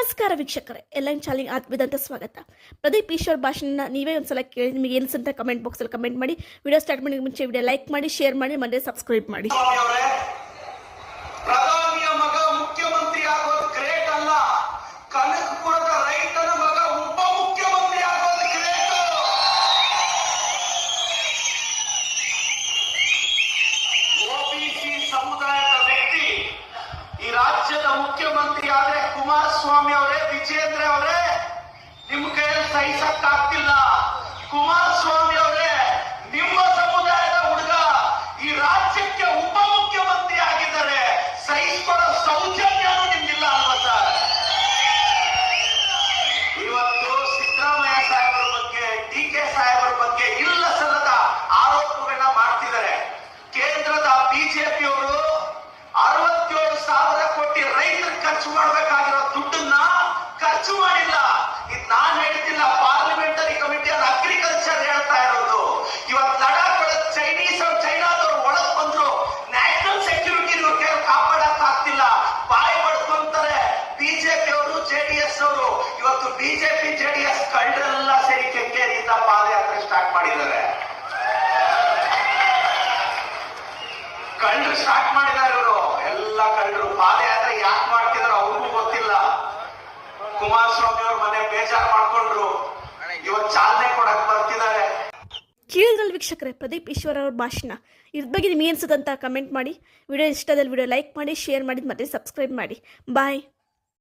ನಮಸ್ಕಾರ ವೀಕ್ಷಕರೇ, ಎಲ್ಲ ಚಾನಲ್ಗೆ ಆತ್ಮೀಯವಾದ ಸ್ವಾಗತ. ಪ್ರದೀಪ್ ಈಶ್ವರ್ ಭಾಷಣ ನೀವೇ ಒಂದ್ಸಲ ಕೇಳಿ ನಿಮಗೆ ಏನಿಸುತ್ತೆ ಕಮೆಂಟ್ ಬಾಕ್ಸಲ್ಲಿ ಕಮೆಂಟ್ ಮಾಡಿ. ವಿಡಿಯೋ ಸ್ಟಾರ್ಟ್ ಮಾಡಿ ಮುಂಚೆ ವಿಡಿಯೋ ಲೈಕ್ ಮಾಡಿ, ಶೇರ್ ಮಾಡಿ, ಮತ್ತೆ ಸಬ್ಸ್ಕ್ರೈಬ್ ಮಾಡಿ. ಪ್ರಧಾನಿಯ ಮಗ ಮುಖ್ಯಮಂತ್ರಿ ಆಗೋದು ಗ್ರೇಟ್ ಅಲ್ಲ, ಕನಕಪುರದ ರೈತನ ಮಗ ಉಪ ಮುಖ್ಯಮಂತ್ರಿ ಆಗೋದು ಗ್ರೇಟ್. ಓಬಿಸಿ ಸಮುದಾಯದ ವ್ಯಕ್ತಿ ಈ ರಾಜ್ಯದ ಮುಖ್ಯಮಂತ್ರಿ ಆದ್ರೆ ಕುಮಾರಸ್ವಾಮಿ ಅವರೇ, ವಿಜೇಂದ್ರ ಅವರೇ, ನಿಮ್ ಕೈಯಲ್ಲಿ ಸಹಿಸಕ್ಕಾಗ್ತಿಲ್ಲ. ಕುಮಾರಸ್ವಾಮಿ ಅವರೇ, ನಿಮ್ಮ ಸಮುದಾಯದ ಹುಡುಗ ಈ ರಾಜ್ಯಕ್ಕೆ ಉಪ ಮುಖ್ಯಮಂತ್ರಿ ಆಗಿದ್ದಾರೆ, ಸಹಿಸಿಕೊಳ್ಳೋ ಸೌಜನ್ಯನೂ ನಿಮ್ಗಿಲ್ಲ ಅಲ್ವಾ ಸರ್? ಇವತ್ತು ಸಿದ್ದರಾಮಯ್ಯ ಸಾಹೇಬರ ಬಗ್ಗೆ, ಡಿ.ಕೆ. ಸಾಹೇಬರ ಬಗ್ಗೆ ಇಲ್ಲ ಸಲ್ಲದ ಆರೋಪಗಳನ್ನ ಮಾಡ್ತಿದ್ದಾರೆ. ಕೇಂದ್ರದ ಬಿಜೆಪಿಯವರು 67,000 ಕೋಟಿ ರೈತರು ಖರ್ಚು ಮಾಡಬೇಕಾಗಿರೋ ದುಡ್ಡನ್ನ ಖರ್ಚು ಮಾಡಿಲ್ಲ. ಇದು ನಾನ್ ಹೇಳ್ತಿಲ್ಲ, ಪಾರ್ಲಿಮೆಂಟರಿ ಕಮಿಟಿ ಆನ್ ಅಗ್ರಿಕಲ್ಚರ್ ಹೇಳ್ತಾ ಇರೋದು. ಇವತ್ತು ಲಡಾಖ್ ಒಳಗೆ ಚೈನಾದವರು ಒಳಗ್ ಬಂದ್ರು, ನ್ಯಾಷನಲ್ ಸೆಕ್ಯೂರಿಟಿ ಕಾಪಾಡಕ್ ಆಗ್ತಿಲ್ಲ, ಬಾಯಿ ಪಡ್ಕೊಂತಾರೆ ಬಿಜೆಪಿ ಅವರು, ಜೆಡಿಎಸ್ ಅವರು. ಇವತ್ತು ಬಿಜೆಪಿ ಜೆಡಿಎಸ್ ಕಳ್ಳರೆಲ್ಲ ಸೇರಿ ಕೆಂಗೇರಿಯಿಂದ ಪಾದಯಾತ್ರೆ ಸ್ಟಾರ್ಟ್ ಮಾಡಿದ್ದಾರೆ. ಕಳ್ಳರು ಸ್ಟಾರ್ಟ್ ಮಾಡಿದ್ದಾರೆ ಇವರು, ಎಲ್ಲ ಕಳ್ಳರು. ಪಾದಯಾತ್ರೆ ಯಾಕೆ ಮಾಡ್ತಿದಾರೋ ಅವ್ರಿಗೂ ಗೊತ್ತಿಲ್ಲ. ಕುಮಾರಸ್ವಾಮಿ ಅವ್ರ ಮನೆ ಬೇಜಾರು ಮಾಡ್ಕೊಂಡ್ರು, ಇವತ್ತು ಚಾಲನೆ ಕೊಡಕ್ ಬರ್ತಿದ್ದಾರೆ. ಕೇಳಿದ್ರಲ್ಲಿ ವೀಕ್ಷಕರೇ, ಪ್ರದೀಪ್ ಈಶ್ವರ್ ಅವ್ರ ಭಾಷಣ. ಇದ್ರ ಬಗ್ಗೆ ನಿಮ್ಗೆ ಏನಿಸುತ್ತೆ ಅಂತ ಕಮೆಂಟ್ ಮಾಡಿ. ವಿಡಿಯೋ ಇಷ್ಟದಲ್ಲಿ ವಿಡಿಯೋ ಲೈಕ್ ಮಾಡಿ, ಶೇರ್ ಮಾಡಿ, ಮತ್ತೆ ಸಬ್ಸ್ಕ್ರೈಬ್ ಮಾಡಿ. ಬಾಯ್.